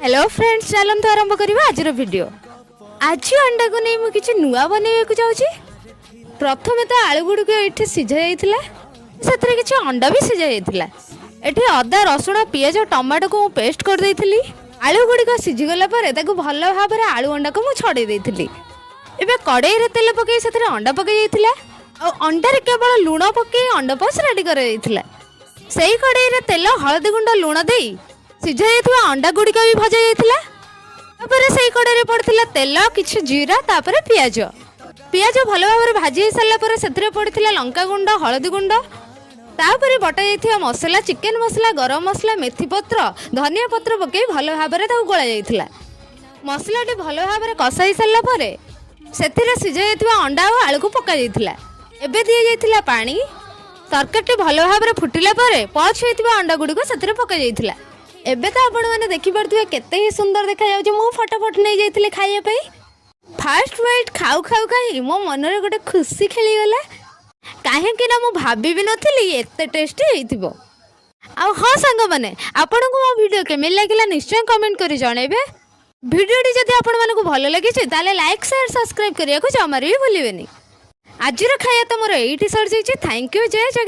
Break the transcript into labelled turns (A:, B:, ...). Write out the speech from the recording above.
A: Hello friends, चलते आरंभ करवा आज वीडियो। आज अंडा को नहीं मुझे नुआ बनवाक जाऊँगी। प्रथम तो आलू गुड़िक ये सीझा जाइए, से किसी अंडा भी सीझा जाइए। ये अदा रसुण पियाज टमाटो को पेस्ट कर देइथिली। आलू गुड़िक सीझीगला भल भाव में आलू अंडा को मुझे छड़े देइथिली। एबे कड़ाई रे तेल पकई से अंडा पकई जाइथिला और अंडारे केवल लुण पकई अंडा पस रेडी कर जाइथिला। सेही कड़ाई रे तेल हळदी गुंड लुण देई सीझा जाइथिबा अंडा गुड़िक भी भजा जाइथिला। तापर सेही कड़ाई रे पड़थिला तेल किछि जीरा तापर पियाज भल भाव में भाजी सारा पर से पड़थिला लंका गुंड हळदी गुंड तापर बटा जाइथिबा मसला चिकेन मसला गरम मसला मेथी पत्र धनिया पत्र पकई भल भाव में गोला जाइथिला। मसलाटी भल भाव में कषाई सारा पर से सीझा जाइथिबा अंडा और आलू को पका जाइथिला। एबे दिया जाइथिला पानी। तरकारी भल भाव में फुटिला पर पच होइथिबा अंडा गुड़िक से पका जाइथिला। एबे तो आपण मैंने देखि पारथुवे केते ही सुंदर देखा जाउछ। मु फटाफट नहीं जाइथिले खाइया पई। फास्ट बाइट खाऊ खाऊ खाई मो मन रे गोटे खुशी खेली गला। काहे कि ना मु भाबी भी नथिली एते टेस्टी हेइथिबो। आ हां सांग माने आपन को मो वीडियो केमे लागिला निश्चय कमेंट करी जणेबे। वीडियोटी जदि आपण मानकु भलो लागिছে ताले लाइक शेयर सब्सक्राइब करिया को जमारी भी भूलिबेनी। आजिर खाया तो मोर एइठी सर जाइছে। थैंक यू जय जगन्नाथ।